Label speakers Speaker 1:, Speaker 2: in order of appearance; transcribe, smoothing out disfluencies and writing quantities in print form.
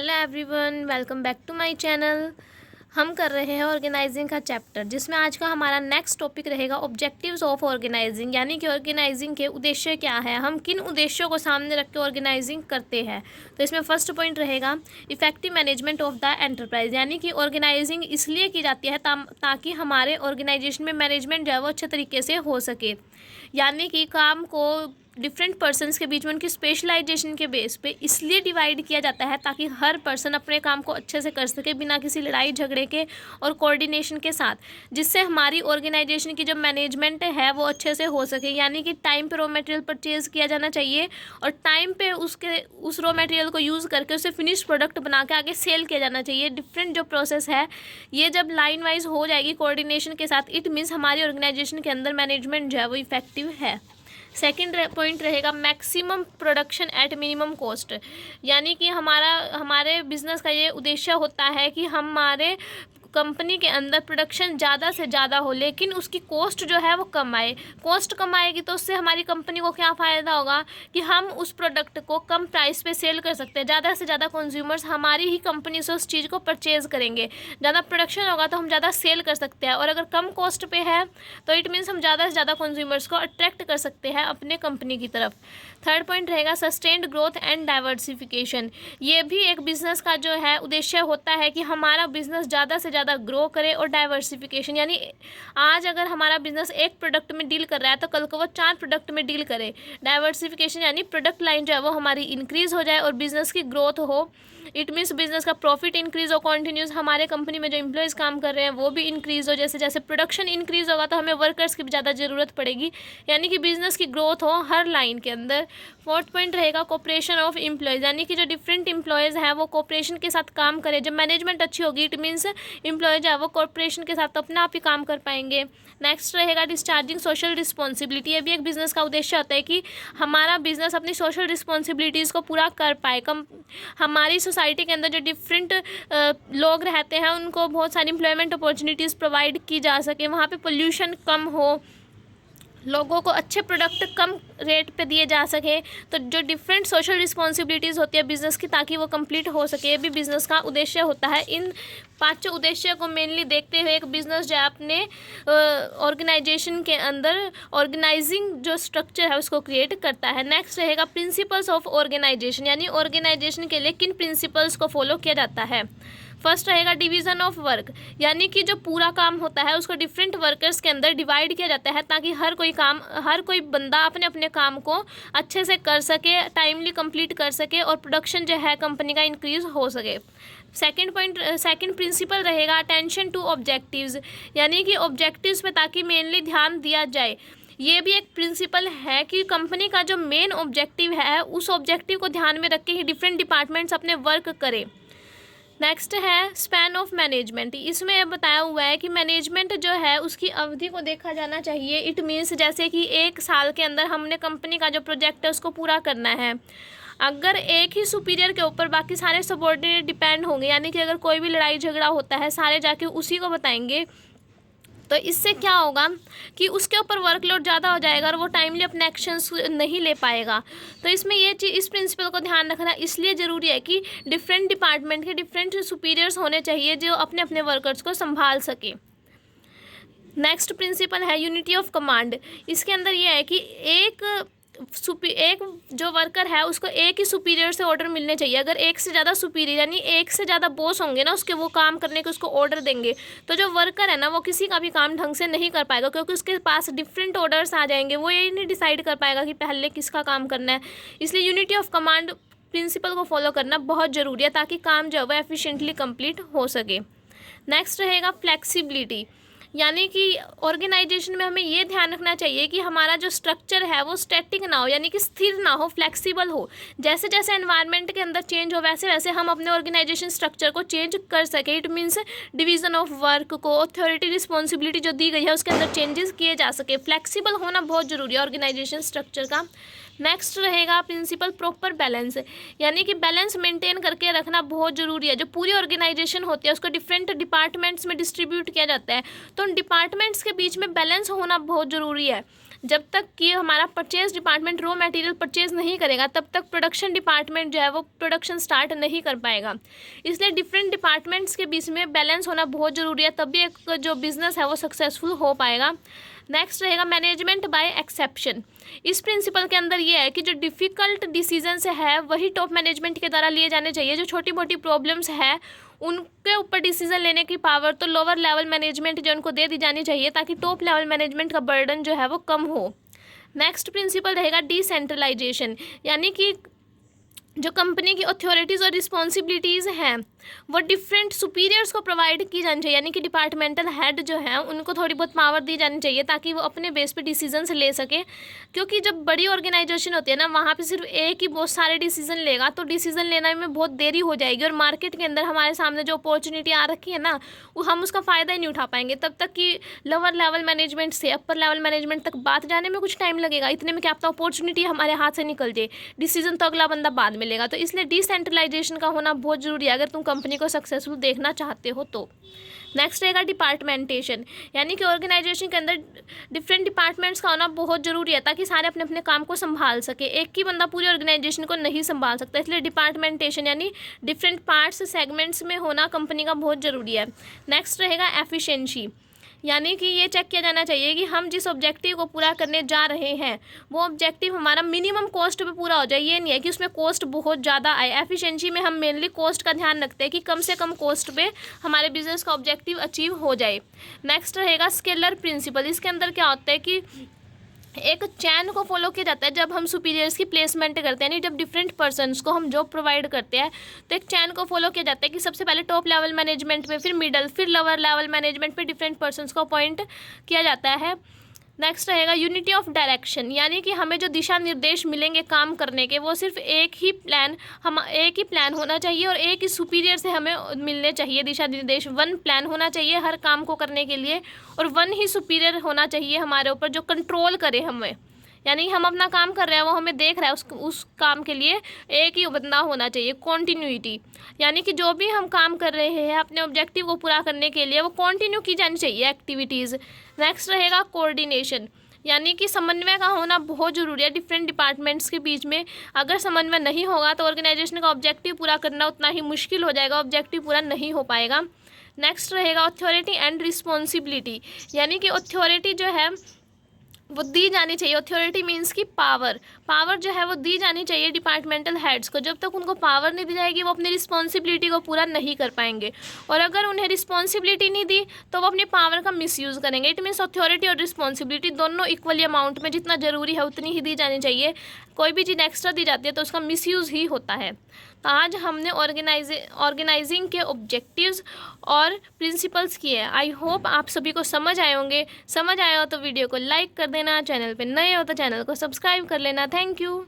Speaker 1: Hello everyone, welcome back to my channel. हम कर रहे हैं ऑर्गेनाइजिंग का चैप्टर, जिसमें आज का हमारा नेक्स्ट टॉपिक रहेगा ऑब्जेक्टिव्स ऑफ ऑर्गेनाइजिंग, यानी कि ऑर्गेनाइजिंग के उद्देश्य क्या है, हम किन उद्देश्यों को सामने रख के ऑर्गेनाइजिंग करते हैं। तो इसमें फर्स्ट पॉइंट रहेगा effective management of the enterprise, यानी कि ऑर्गेनाइजिंग इसलिए की जाती है ताकि हमारे ऑर्गेनाइजेशन में मैनेजमेंट जो है वो अच्छे तरीके से हो सके, यानी कि काम को डिफरेंट पर्सनस के बीच में उनकी स्पेशलाइजेशन के बेस पे इसलिए डिवाइड किया जाता है ताकि हर पर्सन अपने काम को अच्छे से कर सके बिना किसी लड़ाई झगड़े के और कोऑर्डिनेशन के साथ, जिससे हमारी ऑर्गेनाइजेशन की जो मैनेजमेंट है वो अच्छे से हो सके। यानी कि टाइम पे रॉ मटेरियल परचेज़ किया जाना चाहिए और टाइम पे उस रॉ मटेरियल को यूज़ करके उसे फिनिश प्रोडक्ट बना के आगे सेल किया जाना चाहिए। डिफरेंट जो प्रोसेस है ये जब लाइन वाइज हो जाएगी कोऑर्डिनेशन के साथ, इट मीन्स हमारी ऑर्गेनाइजेशन के अंदर मैनेजमेंट जो है वो इफेक्टिव है। सेकेंड पॉइंट रहेगा maximum production at minimum cost, यानी कि हमारे बिजनेस का ये उद्देश्य होता है कि हमारे कंपनी के अंदर प्रोडक्शन ज़्यादा से ज़्यादा हो लेकिन उसकी कॉस्ट जो है वो कम आए। कॉस्ट कम आएगी तो उससे हमारी कंपनी को क्या फ़ायदा होगा कि हम उस प्रोडक्ट को कम प्राइस पे सेल कर सकते हैं, ज़्यादा से ज़्यादा कंज्यूमर्स हमारी ही कंपनी से उस चीज़ को परचेज़ करेंगे। ज़्यादा प्रोडक्शन होगा तो हम ज़्यादा सेल कर सकते हैं, और अगर कम कॉस्ट पे है तो इट मीन्स हम ज़्यादा से ज़्यादा कंज्यूमर्स को अट्रैक्ट कर सकते हैं अपने कंपनी की तरफ। थर्ड पॉइंट रहेगा सस्टेन्ड ग्रोथ एंड डाइवर्सिफिकेशन। ये भी एक बिज़नेस का जो है उद्देश्य होता है कि हमारा बिज़नेस ज़्यादा से ज़्यादा ग्रो करे, और डाइवर्सिफिकेशन यानी आज अगर हमारा बिजनेस एक प्रोडक्ट में डील कर रहा है तो कल को वो 4 प्रोडक्ट में डील करे। डाइवर्सिफिकेशन यानी प्रोडक्ट लाइन जो है वो हमारी इंक्रीज़ हो जाए और बिज़नेस की ग्रोथ हो। इट मीन्स बिजनेस का प्रॉफिट इंक्रीज़ हो कॉन्टीन्यूस, हमारे कंपनी में जो एम्प्लॉयज़ काम कर रहे हैं वो भी इंक्रीज़ हो। जैसे जैसे प्रोडक्शन इंक्रीज़ होगा तो हमें वर्कर्स की भी ज़्यादा ज़रूरत पड़ेगी, यानी कि बिज़नेस की ग्रोथ हो हर लाइन के अंदर। फोर्थ पॉइंट रहेगा कोऑपरेशन ऑफ एम्प्लॉयज़, यानी कि जो डिफरेंट एम्प्लॉयज़ हैं वो कोऑपरेशन के साथ काम करें। जब मैनेजमेंट अच्छी होगी इट मीन्स एम्प्लॉय जो है वो कोऑपरेशन के साथ अपने आप ही काम कर पाएंगे। नेक्स्ट रहेगा डिस्चार्जिंग सोशल रिस्पॉन्सिबिलिटी। ये भी एक बिज़नेस का उद्देश्य होता है कि हमारा बिज़नेस अपनी सोशल रिस्पॉन्सिबिलिटीज़ को पूरा कर पाए। हमारी सोसाइटी के अंदर जो डिफरेंट लोग रहते हैं उनको बहुत सारी एम्प्लॉयमेंट अपॉर्चुनिटीज़ प्रोवाइड की जा सके, वहाँ पे पोल्यूशन कम हो, लोगों को अच्छे प्रोडक्ट कम रेट पे दिए जा सके। तो जो डिफरेंट सोशल रिस्पॉन्सिबिलिटीज़ होती है बिज़नेस की ताकि वो कंप्लीट हो सके, ये भी बिज़नेस का उद्देश्य होता है। इन 5 उद्देश्य को मेनली देखते हुए एक बिज़नेस जो है अपने ऑर्गेनाइजेशन के अंदर ऑर्गेनाइजिंग जो स्ट्रक्चर है उसको क्रिएट करता है। नेक्स्ट रहेगा प्रिंसिपल्स ऑफ ऑर्गेनाइजेशन, यानी ऑर्गेनाइजेशन के लिए किन प्रिंसिपल्स को फॉलो किया जाता है। फर्स्ट रहेगा डिवीज़न ऑफ वर्क, यानी कि जो पूरा काम होता है उसको डिफरेंट वर्कर्स के अंदर डिवाइड किया जाता है ताकि हर कोई बंदा अपने अपने काम को अच्छे से कर सके, टाइमली कंप्लीट कर सके और प्रोडक्शन जो है कंपनी का इंक्रीज़ हो सके। सेकंड प्रिंसिपल रहेगा अटेंशन टू ऑब्जेक्टिव्स, यानी कि ऑब्जेक्टिव्स पे ताकि मेनली ध्यान दिया जाए। ये भी एक प्रिंसिपल है कि कंपनी का जो मेन ऑब्जेक्टिव है उस ऑब्जेक्टिव को ध्यान में रख के ही डिफरेंट डिपार्टमेंट्स अपने वर्क करें। नेक्स्ट है स्पैन ऑफ मैनेजमेंट। इसमें यह बताया हुआ है कि मैनेजमेंट जो है उसकी अवधि को देखा जाना चाहिए। इट मीन्स जैसे कि 1 साल के अंदर हमने कंपनी का जो प्रोजेक्ट है उसको पूरा करना है। अगर एक ही सुपीरियर के ऊपर बाकी सारे सबॉर्डिनेट डिपेंड होंगे, यानी कि अगर कोई भी लड़ाई झगड़ा होता है सारे जाके उसी को बताएंगे, तो इससे क्या होगा कि उसके ऊपर वर्कलोड ज़्यादा हो जाएगा और वो टाइमली अपने एक्शंस नहीं ले पाएगा। तो इसमें ये चीज़, इस प्रिंसिपल को ध्यान रखना इसलिए ज़रूरी है कि डिफरेंट डिपार्टमेंट के डिफरेंट सुपीरियर्स होने चाहिए जो अपने अपने वर्कर्स को संभाल सके। नेक्स्ट प्रिंसिपल है यूनिटी ऑफ कमांड। इसके अंदर ये है कि एक जो वर्कर है उसको एक ही सुपीरियर से ऑर्डर मिलने चाहिए। अगर एक से ज़्यादा सुपीरियर यानी एक से ज़्यादा बॉस होंगे ना उसके, वो काम करने के उसको ऑर्डर देंगे, तो जो वर्कर है ना वो किसी का भी काम ढंग से नहीं कर पाएगा, क्योंकि उसके पास डिफरेंट ऑर्डर्स आ जाएंगे, वो ये नहीं डिसाइड कर पाएगा कि पहले किसका काम करना है। इसलिए यूनिटी ऑफ कमांड प्रिंसिपल को फॉलो करना बहुत ज़रूरी है ताकि काम जो है वो एफिशिएंटली कंप्लीट हो सके। नेक्स्ट रहेगा फ्लेक्सिबिलिटी, यानी कि ऑर्गेनाइजेशन में हमें ये ध्यान रखना चाहिए कि हमारा जो स्ट्रक्चर है वो स्टैटिक ना हो, यानी कि स्थिर ना हो, फ्लेक्सिबल हो। जैसे जैसे एनवायरनमेंट के अंदर चेंज हो वैसे वैसे हम अपने ऑर्गेनाइजेशन स्ट्रक्चर को चेंज कर सके। It means division of work को, अथॉरिटी रिस्पॉन्सिबिलिटी जो दी गई है उसके अंदर चेंजेस किए जा सके। फ्लेक्सिबल होना बहुत ज़रूरी है ऑर्गेनाइजेशन स्ट्रक्चर का। नेक्स्ट रहेगा प्रिंसिपल प्रॉपर बैलेंस, यानी कि बैलेंस मेंटेन करके रखना बहुत ज़रूरी है। जो पूरी ऑर्गेनाइजेशन होती है उसको डिफरेंट डिपार्टमेंट्स में डिस्ट्रीब्यूट किया जाता है, तो उन डिपार्टमेंट्स के बीच में बैलेंस होना बहुत ज़रूरी है। जब तक कि हमारा purchase department raw material purchase नहीं करेगा तब तक प्रोडक्शन डिपार्टमेंट जो है वो प्रोडक्शन स्टार्ट नहीं कर पाएगा। इसलिए डिफरेंट डिपार्टमेंट्स के बीच में बैलेंस होना बहुत ज़रूरी है, तभी एक जो बिज़नेस है वो सक्सेसफुल हो पाएगा। नेक्स्ट रहेगा मैनेजमेंट बाय एक्सेप्शन। इस प्रिंसिपल के अंदर ये है कि जो डिफ़िकल्ट डिसीजंस है वही टॉप मैनेजमेंट के द्वारा लिए जाने चाहिए। जो छोटी मोटी प्रॉब्लम्स है उनके ऊपर डिसीजन लेने की पावर तो लोअर लेवल मैनेजमेंट जो उनको दे दी जानी चाहिए, ताकि टॉप लेवल मैनेजमेंट का बर्डन जो है वो कम हो। नेक्स्ट प्रिंसिपल रहेगा डिसेंट्रलाइजेशन, यानी कि जो कंपनी की अथॉरिटीज़ और रिस्पॉन्सिबिलिटीज़ हैं वो डिफरेंट सुपीरियर्स को प्रोवाइड की जानी चाहिए, यानी कि डिपार्टमेंटल हेड जो है उनको थोड़ी बहुत पावर दी जानी चाहिए ताकि वो अपने बेस पे डिसीजंस ले सके। क्योंकि जब बड़ी ऑर्गेनाइजेशन होती है ना, वहाँ पे सिर्फ एक ही बहुत सारे डिसीजन लेगा तो डिसीजन लेने में बहुत देरी हो जाएगी, और मार्केट के अंदर हमारे सामने जो अपॉर्चुनिटी आ रखी है ना वो हम उसका फ़ायदा ही नहीं उठा पाएंगे। तब तक कि लोअर लेवल मैनेजमेंट से अपर लेवल मैनेजमेंट तक बात जाने में कुछ टाइम लगेगा, इतने में क्या पता अपॉर्चुनिटी हमारे हाथ से निकल जाए, डिसीजन तो अगला बंदा बाद में लेगा। तो इसलिए डिसेंट्रलाइजेशन का होना बहुत ज़रूरी है अगर तुम कंपनी को सक्सेसफुल देखना चाहते हो तो। नेक्स्ट रहेगा डिपार्टमेंटेशन, यानी कि ऑर्गेनाइजेशन के अंदर डिफरेंट डिपार्टमेंट्स का होना बहुत ज़रूरी है ताकि सारे अपने अपने काम को संभाल सके। एक ही बंदा पूरी ऑर्गेनाइजेशन को नहीं संभाल सकता, इसलिए डिपार्टमेंटेशन यानी डिफरेंट पार्ट्स सेगमेंट्स में होना कंपनी का बहुत ज़रूरी है। नेक्स्ट रहेगा एफिशिएंसी, यानी कि ये चेक किया जाना चाहिए कि हम जिस ऑब्जेक्टिव को पूरा करने जा रहे हैं वो ऑब्जेक्टिव हमारा मिनिमम कॉस्ट पे पूरा हो जाए। ये नहीं है कि उसमें कॉस्ट बहुत ज़्यादा आए। एफिशिएंसी में हम मेनली कॉस्ट का ध्यान रखते हैं कि कम से कम कॉस्ट पे हमारे बिजनेस का ऑब्जेक्टिव अचीव हो जाए। नेक्स्ट रहेगा स्केलर प्रिंसिपल। इसके अंदर क्या होता है कि एक चैन को फॉलो किया जाता है जब हम सुपीरियर्स की प्लेसमेंट करते हैं, यानी जब डिफरेंट पर्सन्स को हम जॉब प्रोवाइड करते हैं तो एक चैन को फॉलो किया जाता है कि सबसे पहले टॉप लेवल मैनेजमेंट पे, फिर मिडल, फिर लोअर लेवल मैनेजमेंट पे डिफरेंट पर्सन्स को अपॉइंट किया जाता है। नेक्स्ट रहेगा यूनिटी ऑफ डायरेक्शन, यानी कि हमें जो दिशा निर्देश मिलेंगे काम करने के वो सिर्फ एक ही प्लान होना चाहिए और एक ही सुपीरियर से हमें मिलने चाहिए दिशा निर्देश। वन प्लान होना चाहिए हर काम को करने के लिए और वन ही सुपीरियर होना चाहिए हमारे ऊपर जो कंट्रोल करे हमें, यानी हम अपना काम कर रहे हैं वो हमें देख रहा है, उस काम के लिए एक ही बंदा होना चाहिए। कॉन्टीन्यूटी, यानी कि जो भी हम काम कर रहे हैं अपने ऑब्जेक्टिव को पूरा करने के लिए वो कंटिन्यू की जानी चाहिए एक्टिविटीज़। नेक्स्ट रहेगा कोऑर्डिनेशन, यानी कि समन्वय का होना बहुत ज़रूरी है डिफरेंट डिपार्टमेंट्स के बीच में। अगर समन्वय नहीं होगा तो ऑर्गेनाइजेशन का ऑब्जेक्टिव पूरा करना उतना ही मुश्किल हो जाएगा, ऑब्जेक्टिव पूरा नहीं हो पाएगा। नेक्स्ट रहेगा अथॉरिटी एंड रिस्पॉन्सिबिलिटी, यानी कि अथॉरिटी जो है वो दी जानी चाहिए। अथॉरिटी मीन्स की पावर जो है वो दी जानी चाहिए डिपार्टमेंटल हेड्स को। जब तक उनको पावर नहीं दी जाएगी वो अपनी रिस्पॉन्सिबिलिटी को पूरा नहीं कर पाएंगे, और अगर उन्हें रिस्पॉन्सिबिलिटी नहीं दी तो वो अपनी पावर का मिसयूज़ करेंगे। इट मीन्स अथॉरिटी और रिस्पॉन्सिबिलिटी दोनों इक्वली अमाउंट में जितना ज़रूरी है उतनी ही दी जानी चाहिए। कोई भी चीज़ एक्स्ट्रा दी जाती है तो उसका मिसयूज़ ही होता है। तो आज हमने ऑर्गेनाइजिंग के ऑब्जेक्टिव्स और प्रिंसिपल्स किए हैं। आई होप आप सभी को समझ आए होंगे। समझ आया हो तो वीडियो को लाइक कर देना, चैनल पे नए हो तो चैनल को सब्सक्राइब कर लेना। Thank you.